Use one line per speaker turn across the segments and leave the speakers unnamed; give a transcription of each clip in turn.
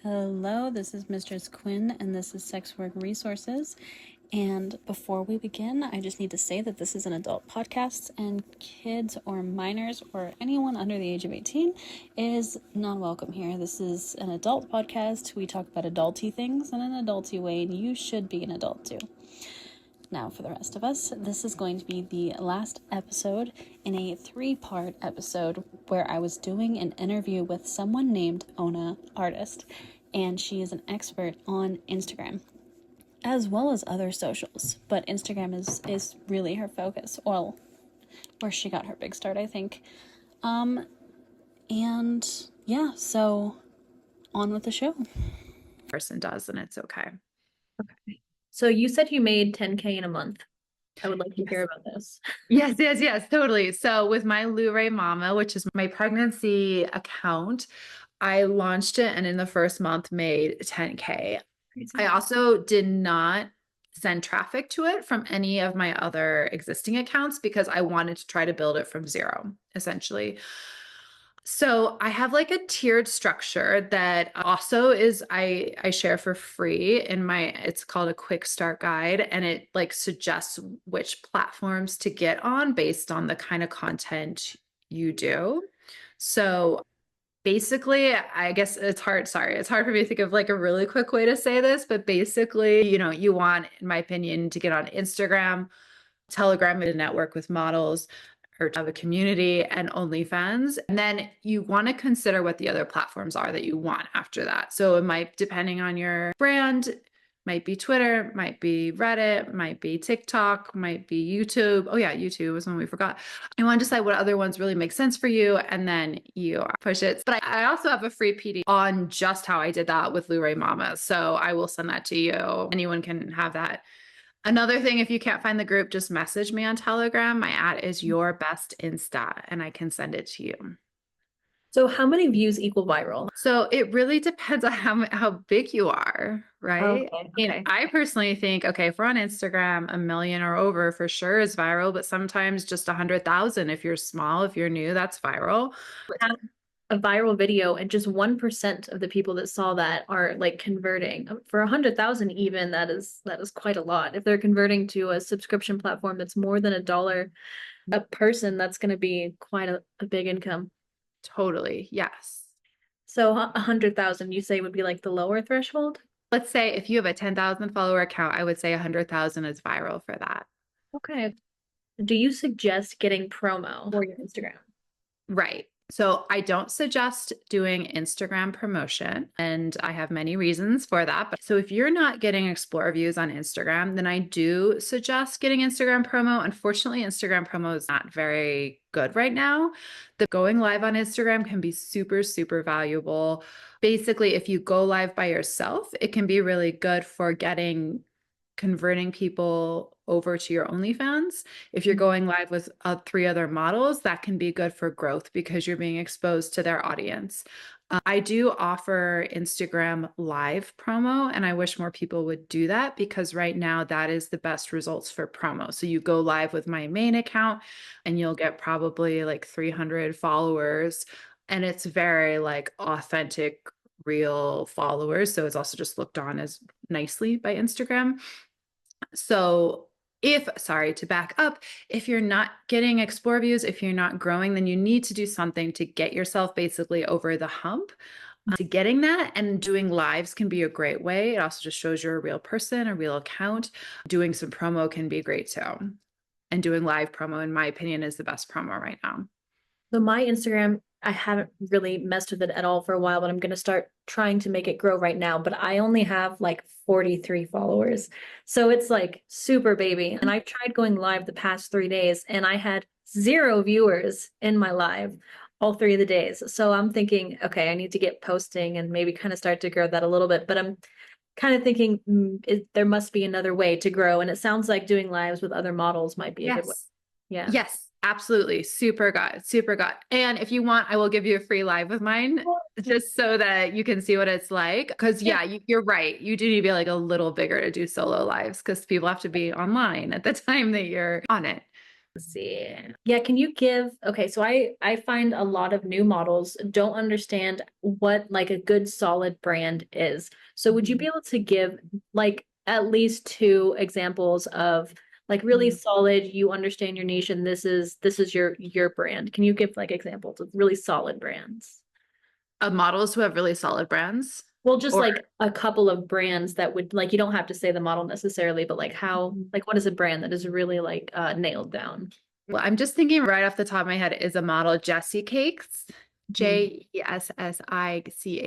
Hello, this is Mistress Quinn, and this is Sex Work Resources. And before we begin, I just need to say that this is an adult podcast, and kids or minors or anyone under the age of 18 is not welcome here. This is an adult podcast. We talk about adulty things in an adulty way, and you should be an adult too. Now, for the rest of us, this is going to be the last episode in a 3-part episode where I was doing an interview with someone named Ona Artist, and she is an expert on Instagram, as well as other socials, but Instagram is really her focus, well, where she got her big start, I think. And yeah, so on with the show.
Person does, and it's okay.
Okay. So you said you made 10K in a month. I would like to hear about this.
Yes, totally. So with my Luray Mama, which is my pregnancy account, I launched it and in the first month made 10K.
Crazy.
I also did not send traffic to it from any of my other existing accounts because I wanted to try to build it from zero, essentially. So I have like a tiered structure that also is I share for free in my, it's called a quick start guide, and it like suggests which platforms to get on based on the kind of content you do. So basically, I guess it's hard for me to think of like a really quick way to say this, but basically, you want, in my opinion, to get on Instagram, Telegram, to network with models, or to have a community, and OnlyFans. And then you want to consider what the other platforms are that you want after that. So it might, depending on your brand, might be Twitter, might be Reddit, might be TikTok, might be YouTube. Oh yeah, YouTube was one we forgot. You want to decide what other ones really make sense for you, and then you push it. But I also have a free PD on just how I did that with Luray Mama. So I will send that to you. Anyone can have that. Another thing, if you can't find the group, just message me on Telegram. My @ is your best Insta, and I can send it to you.
So how many views equal viral?
So it really depends on how big you are, right?
Okay.
I personally think, okay, if we're on Instagram, 1 million or over for sure is viral, but sometimes just 100,000. If you're small, if you're new, that's viral.
A viral video and just 1% of the people that saw that are like converting. For 100,000 even, that is quite a lot. If they're converting to a subscription platform that's more than $1 a person, that's going to be quite a big income.
Totally, yes.
So 100,000 you say would be like the lower threshold?
Let's say if you have a 10,000 follower account, I would say 100,000 is viral for that.
Okay. Do you suggest getting promo for your Instagram?
Right. So I don't suggest doing Instagram promotion, and I have many reasons for that. But so if you're not getting explore views on Instagram, then I do suggest getting Instagram promo. Unfortunately, Instagram promo is not very good right now. The going live on Instagram can be super, super valuable. Basically, if you go live by yourself, it can be really good for converting people over to your OnlyFans. If you're going live with 3 other models, that can be good for growth because you're being exposed to their audience. I do offer Instagram live promo, and I wish more people would do that because right now that is the best results for promo. So you go live with my main account and you'll get probably like 300 followers, and it's very like authentic, real followers. So it's also just looked on as nicely by Instagram. So to back up, if you're not getting explore views, if you're not growing, then you need to do something to get yourself basically over the hump to getting that. And doing lives can be a great way. It also just shows you're a real person, a real account. Doing some promo can be great too. And doing live promo, in my opinion, is the best promo right now.
So my Instagram, I haven't really messed with it at all for a while, but I'm going to start trying to make it grow right now. But I only have like 43 followers. So it's like super baby. And I've tried going live the past 3 days and I had 0 viewers in my live all 3 of the days. So I'm thinking, okay, I need to get posting and maybe kind of start to grow that a little bit. But I'm kind of thinking there must be another way to grow. And it sounds like doing lives with other models might be a good way. Yeah.
Yes. Absolutely. Super good. And if you want, I will give you a free live with mine just so that you can see what it's like. Because you're right. You do need to be like a little bigger to do solo lives because people have to be online at the time that you're on it.
Let's see. Yeah, can you give, okay, so I find a lot of new models don't understand what like a good solid brand is. So would you be able to give like at least two examples of like really solid, you understand your niche and this is your brand. Can you give like examples of really solid brands?
Of models who have really solid brands.
Well, just
Or
like a couple of brands that would like you don't have to say the model necessarily, but like how like what is a brand that is really like nailed down?
well, I'm just thinking right off the top of my head is a model Jesse Cakes, JESSICAKES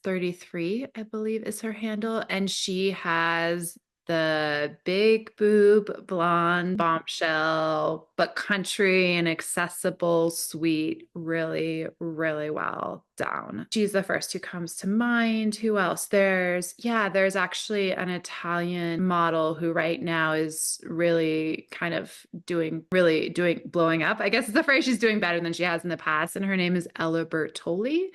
33, I believe is her handle. And she has the big boob blonde bombshell, but country and accessible, sweet, really, really well down. She's the first who comes to mind. Who else? There's actually an Italian model who right now is really kind of blowing up. I guess it's the phrase, she's doing better than she has in the past. And her name is Ele Bertoli,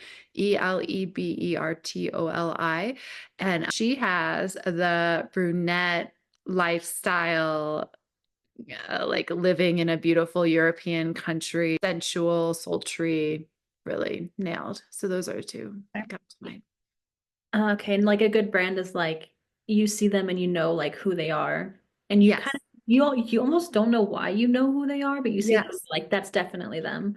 ELEBERTOLI. And she has the brunette lifestyle, like living in a beautiful European country, sensual, sultry, really nailed. So those are two that come to mind.
Okay, and like a good brand is like you see them and you know like who they are, and you kind
Yes.
of you almost don't know why you know who they are, but you see them
Yes.
like that's definitely them.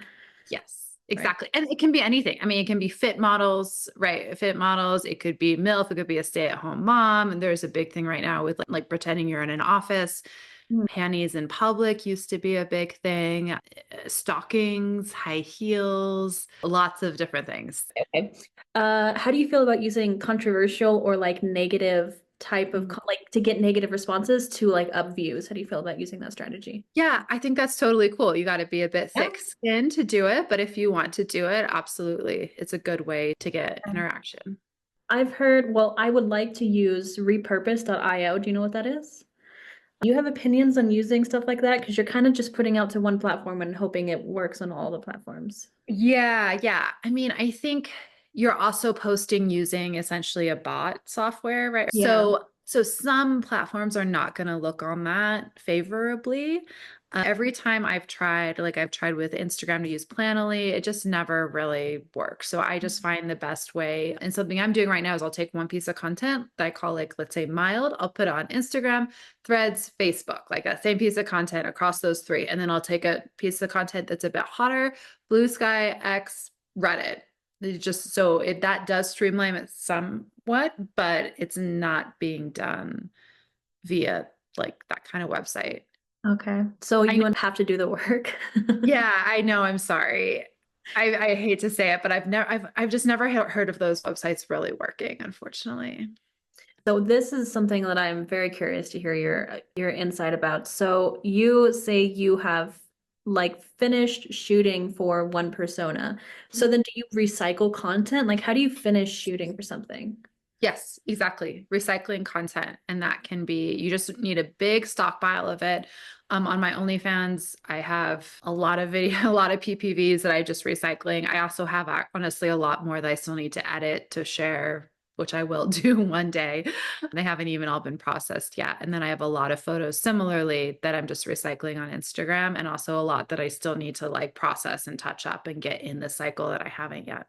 Yes,
Right.
exactly. And it can be anything. I mean, it can be fit models, right? Fit models. It could be MILF. It could be a stay-at-home mom. And there's a big thing right now with like pretending you're in an office.
Mm.
Panties in public used to be a big thing. Stockings, high heels, lots of different things.
Okay. How do you feel about using controversial or like negative type of like to get negative responses to like up views? How do you feel about using that strategy?
Yeah, I think that's totally cool. You got to be a bit
Yeah.
thick-skinned to do it, but if you want to do it, absolutely. It's a good way to get interaction.
I've heard, well, I would like to use repurpose.io. Do you know what that is? You have opinions on using stuff like that because you're kind of just putting out to one platform and hoping it works on all the platforms.
Yeah, yeah. I mean, I think you're also posting using essentially a bot software, right?
Yeah.
So some platforms are not going to look on that favorably. Every time I've tried with Instagram to use Planoly, it just never really works. So I just find the best way. And something I'm doing right now is I'll take one piece of content that I call like, let's say mild. I'll put it on Instagram, Threads, Facebook, like that same piece of content across those three. And then I'll take a piece of content that's a bit hotter, Blue Sky, X, Reddit. That does streamline it somewhat, but it's not being done via like that kind of website.
Okay. So
I
you
know,
wouldn't have to do the work.
yeah, I know. I'm sorry. I hate to say it, but I've just never heard of those websites really working, unfortunately.
So this is something that I'm very curious to hear your insight about. So you say you have like finished shooting for one persona. So then do you recycle content? Like how do you finish shooting for something?
Yes, exactly. Recycling content. And that can be, you just need a big stockpile of it. On my OnlyFans, I have a lot of video, a lot of PPVs that I just recycling. I also have honestly a lot more that I still need to edit to share, which I will do one day. They haven't even all been processed yet. And then I have a lot of photos similarly that I'm just recycling on Instagram, and also a lot that I still need to like process and touch up and get in the cycle that I haven't yet.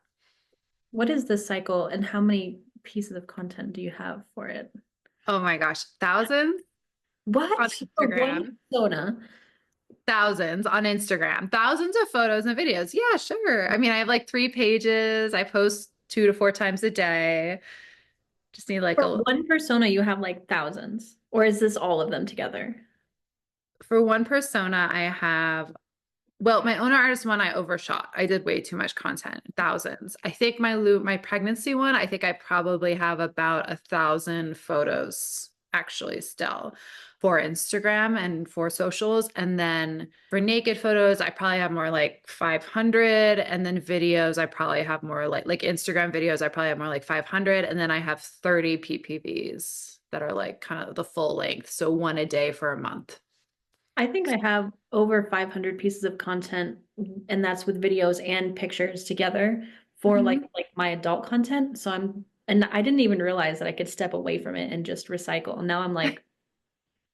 What is this cycle and how many pieces of content do you have for it?
Oh my gosh, thousands
What?
on
For one
Instagram.
persona?
Thousands on Instagram, thousands of photos and videos. Yeah, sure. I mean, I have like 3 pages. I post 2 to 4 times a day. Just need like
For one persona, you have like thousands, or is this all of them together?
for one persona, I have, well, my owner artist one, I overshot. I did way too much content, thousands. I think my pregnancy one, I think I probably have about 1,000 photos actually still for Instagram and for socials. And then for naked photos, I probably have more like 500. And then videos, I probably have more like Instagram videos, I probably have more like 500. And then I have 30 PPVs that are like kind of the full length. So one a day for a month.
I think I have over 500 pieces of content, and that's with videos and pictures together for
Mhm.
like my adult content. And I didn't even realize that I could step away from it and just recycle. And now I'm like,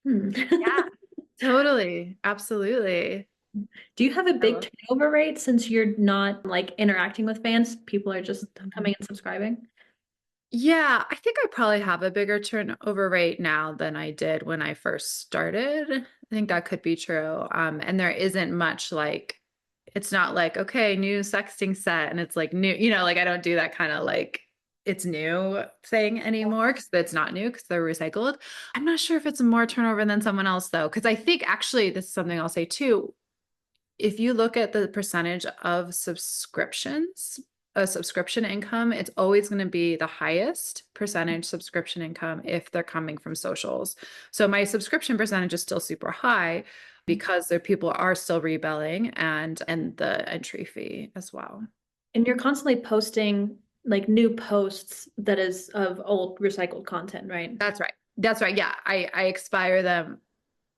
hmm.
Yeah. Totally. Absolutely.
Do you have a
I
big
love-
turnover rate since you're not like interacting with fans? People are just coming and subscribing.
Yeah, I think I probably have a bigger turnover rate now than I did when I first started. I think that could be true. And there isn't much like, it's not like, okay, new sexting set and it's like new, like I don't do that kind of like it's new thing anymore because it's not new because they're recycled. I'm not sure if it's more turnover than someone else though, because I think actually this is something I'll say too. If you look at the percentage of subscriptions, a subscription income, it's always going to be the highest percentage subscription income if they're coming from socials. So my subscription percentage is still super high because there people are still rebelling and the entry fee as well.
And you're constantly posting like new posts that is of old recycled content, right?
That's right. That's right. Yeah, I expire them.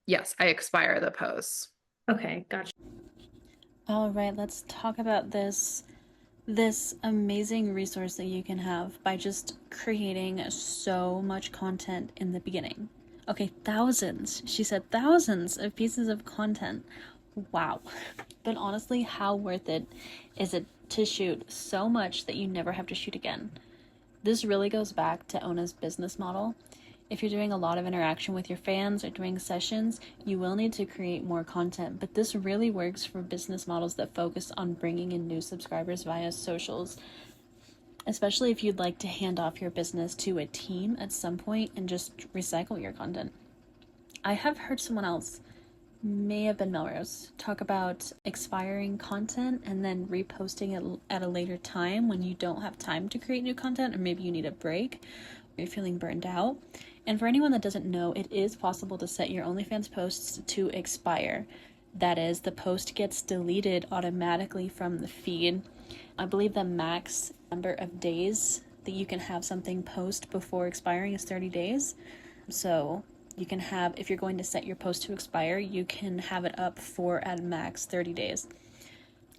Yes, I expire the posts.
Okay, gotcha.
All right, let's talk about this amazing resource that you can have by just creating so much content in the beginning. Okay, thousands. She said thousands of pieces of content. Wow. But honestly, how worth it is it to shoot so much that you never have to shoot again? This really goes back to Ona's business model. If you're doing a lot of interaction with your fans or doing sessions, you will need to create more content, but this really works for business models that focus on bringing in new subscribers via socials, especially if you'd like to hand off your business to a team at some point and just recycle your content. I have heard someone else, may have been Melrose, talk about expiring content and then reposting it at a later time when you don't have time to create new content, or maybe you need a break, or you're feeling burned out. And for anyone that doesn't know, it is possible to set your OnlyFans posts to expire. That is, the post gets deleted automatically from the feed. I believe the max number of days that you can have something post before expiring is 30 days. So you can have, if you're going to set your post to expire, you can have it up for at max 30 days.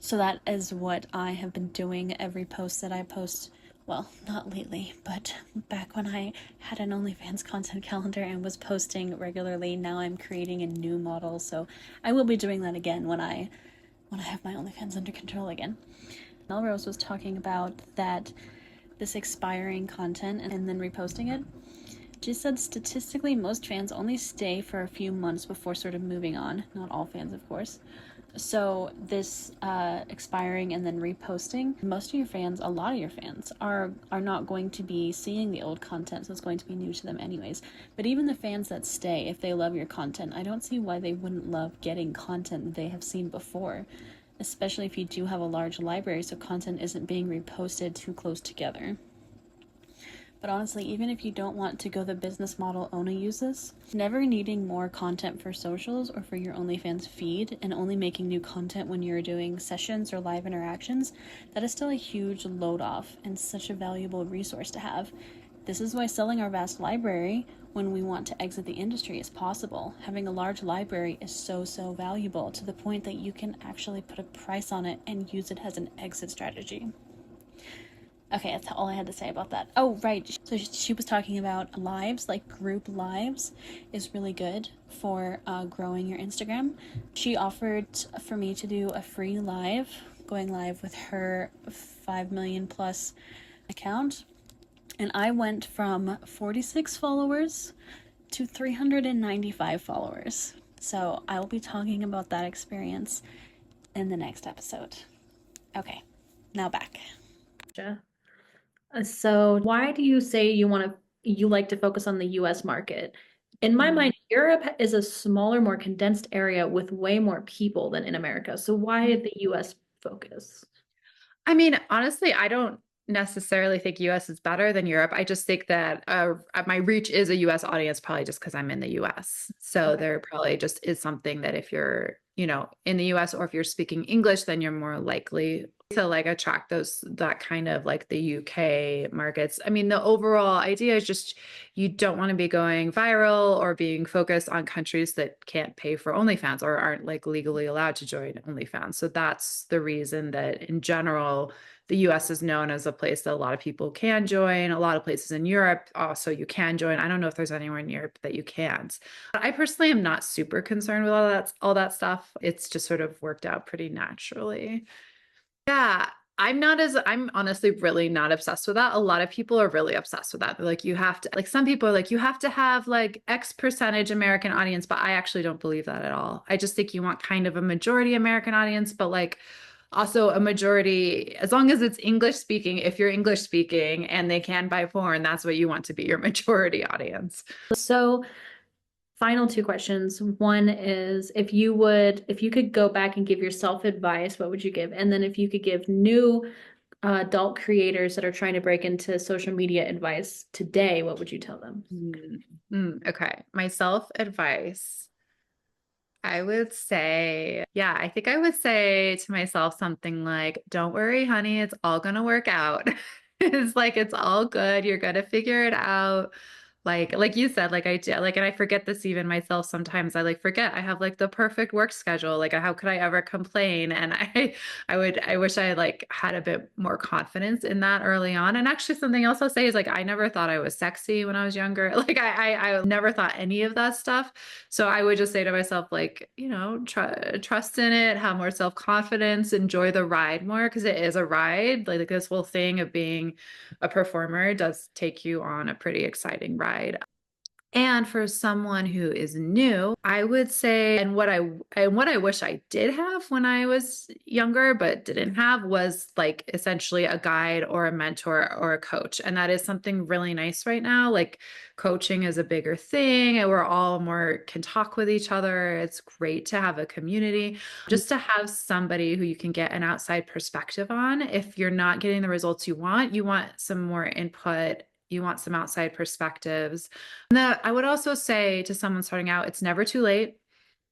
So that is what I have been doing. Every post that I post, well, not lately, but back when I had an OnlyFans content calendar and was posting regularly, now I'm creating a new model. So I will be doing that again when I have my OnlyFans under control again. Melrose was talking about that this expiring content and then reposting it. She said statistically most fans only stay for a few months before sort of moving on. Not all fans, of course. So this expiring and then reposting, most of your fans, a lot of your fans are not going to be seeing the old content, so it's going to be new to them anyways. But even the fans that stay, if they love your content, I don't see why they wouldn't love getting content that they have seen before, especially if you do have a large library so content isn't being reposted too close together. But honestly, even if you don't want to go the business model Ona uses, never needing more content for socials or for your OnlyFans feed and only making new content when you're doing sessions or live interactions, that is still a huge load off and such a valuable resource to have. This is why selling our vast library when we want to exit the industry is possible. Having a large library is so valuable to the point that you can actually put a price on it and use it as an exit strategy. Okay, that's all I had to say about that. Oh, right. So she was talking about lives, like group lives is really good for growing your Instagram. She offered for me to do a free live, going live with her 5 million plus account. And I went from 46 followers to 395 followers. So I will be talking about that experience in the next episode. Okay, now back.
Gotcha. So why do you say you like to focus on the US market? In my mind, Europe is a smaller, more condensed area with way more people than in America. So why the US focus?
I mean, honestly, I don't necessarily think US is better than Europe. I just think that my reach is a US audience, probably just because I'm in the US. So
Okay.
there probably just is something that if you're, in the US or if you're speaking English, then you're more likely to like attract that kind of like the UK markets. I mean, the overall idea is just you don't want to be going viral or being focused on countries that can't pay for OnlyFans or aren't like legally allowed to join OnlyFans. So that's the reason that in general, the US is known as a place that a lot of people can join. A lot of places in Europe also you can join. I don't know if there's anywhere in Europe that you can't. But I personally am not super concerned with all that stuff. It's just sort of worked out pretty naturally. Yeah, I'm honestly really not obsessed with that. A lot of people are really obsessed with that. They're like, you have to, like, some people are like, you have to have like X percentage American audience, but I actually don't believe that at all. I just think you want kind of a majority American audience, but like also a majority, as long as it's English speaking, if you're English speaking and they can buy porn, that's what you want to be your majority audience.
So final two questions. One is if you could go back and give yourself advice, what would you give? And then if you could give new adult creators that are trying to break into social media advice today, what would you tell them?
Okay. Myself advice. I would say, yeah, I think I would say to myself something like, don't worry, honey, it's all going to work out. It's like, it's all good. You're going to figure it out. Like you said, like I do, like, and I forget this even myself sometimes. I like forget I have like the perfect work schedule. Like, how could I ever complain? And I wish I like had a bit more confidence in that early on. And actually, something else I'll say is like, I never thought I was sexy when I was younger. Like, I never thought any of that stuff. So I would just say to myself, like, trust in it, have more self-confidence, enjoy the ride more because it is a ride. Like this whole thing of being a performer does take you on a pretty exciting ride. And for someone who is new, I would say, and what I wish I did have when I was younger, but didn't have was like essentially a guide or a mentor or a coach. And that is something really nice right now. Like coaching is a bigger thing and we're all more can talk with each other. It's great to have a community, just to have somebody who you can get an outside perspective on. If you're not getting the results you want some more input. You want some outside perspectives. And then I would also say to someone starting out, it's never too late.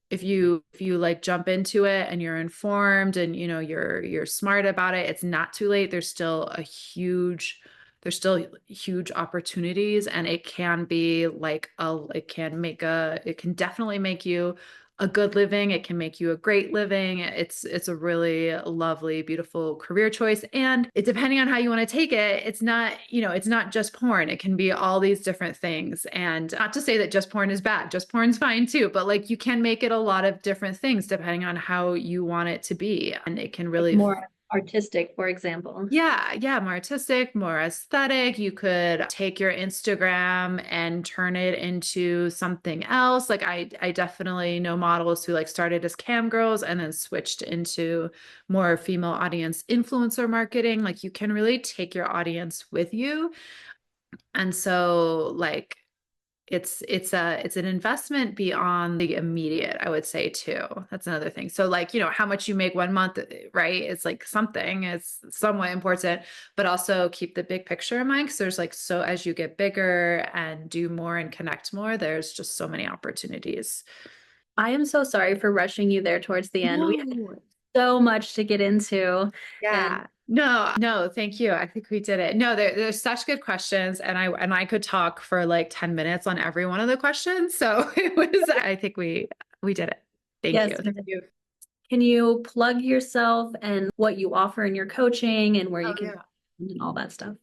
If you like jump into it and you're informed and you're smart about it, it's not too late. There's still huge opportunities and it can be like it can definitely make you a good living. It can make you a great living. It's a really lovely, beautiful career choice. And it depending on how you want to take it, it's not just porn. It can be all these different things. And not to say that just porn is bad, just porn's fine too, but like you can make it a lot of different things depending on how you want it to be. And it can really
More artistic, for example.
Yeah, more artistic, more aesthetic. You could take your Instagram and turn it into something else. Like I definitely know models who like started as cam girls and then switched into more female audience influencer marketing. Like you can really take your audience with you. And so like it's an investment beyond the immediate, I would say too. That's another thing. So like, how much you make 1 month, right? It's like it's somewhat important, but also keep the big picture in mind. Cause there's like, so as you get bigger and do more and connect more, there's just so many opportunities.
I am so sorry for rushing you there towards the end. We had
No.
so much to get into.
Yeah. No, thank you. I think we did it. No, there's such good questions and I could talk for like 10 minutes on every one of the questions. So I think we did it. Thank you.
Can you plug yourself and what you offer in your coaching and where you can and all that stuff?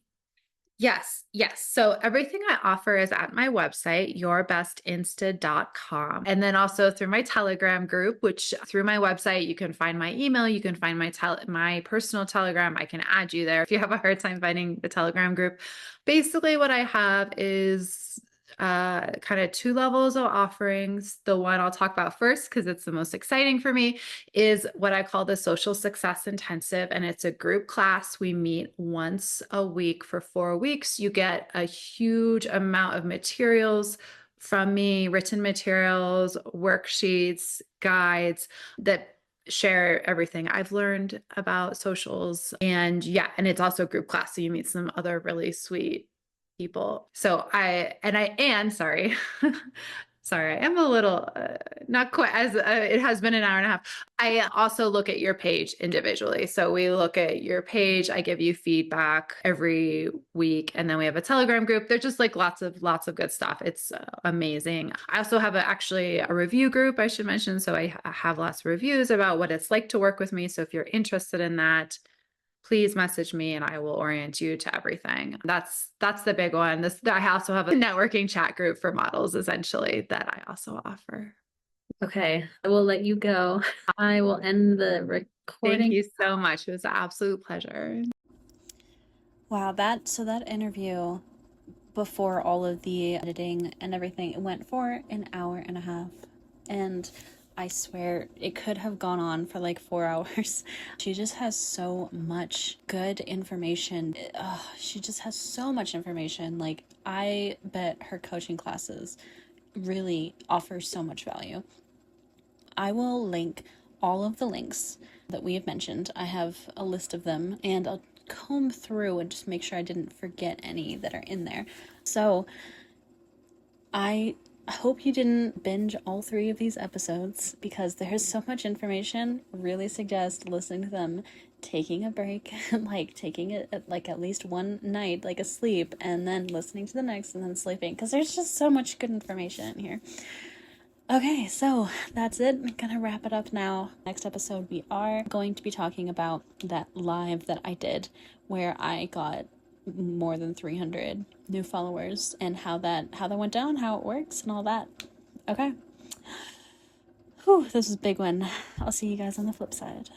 Yes. So everything I offer is at my website, yourbestinsta.com. And then also through my Telegram group, which through my website, you can find my email, you can find my personal Telegram. I can add you there if you have a hard time finding the Telegram group. Basically what I have is kind of two levels of offerings. The one I'll talk about first, because it's the most exciting for me, is what I call the Social Success Intensive. And it's a group class. We meet once a week for 4 weeks. You get a huge amount of materials from me, written materials, worksheets, guides that share everything I've learned about socials. And it's also a group class. So you meet some other really sweet people. So sorry. Sorry, I am a little not quite as it has been an hour and a half. I also look at your page individually. So we look at your page. I give you feedback every week, and then we have a Telegram group. There's just like lots of good stuff. It's amazing. I also have actually a review group I should mention. So I have lots of reviews about what it's like to work with me. So if you're interested in that, please message me and I will orient you to everything. That's the big one. I also have a networking chat group for models essentially that I also offer.
Okay, I will let you go. I will end the
Thank
recording.
you so much. It was an absolute pleasure.
Wow, that interview before all of the editing and everything, it went for an hour and a half. And I swear it could have gone on for like 4 hours. She just has so much good information. She just has so much information. Like, I bet her coaching classes really offer so much value. I will link all of the links that we have mentioned. I have a list of them, and I'll comb through and just make sure I didn't forget any that are in there. So I hope you didn't binge all 3 of these episodes because there's so much information. Really suggest listening to them, taking a break, like taking it like at least one night, like a sleep, and then listening to the next and then sleeping, because there's just so much good information in here. Okay, so that's it. I'm gonna wrap it up now. Next episode, we are going to be talking about that live that I did where I got more than 300 new followers and how that went down, how it works, and all that. Okay. Whew, this was a big one. I'll see you guys on the flip side.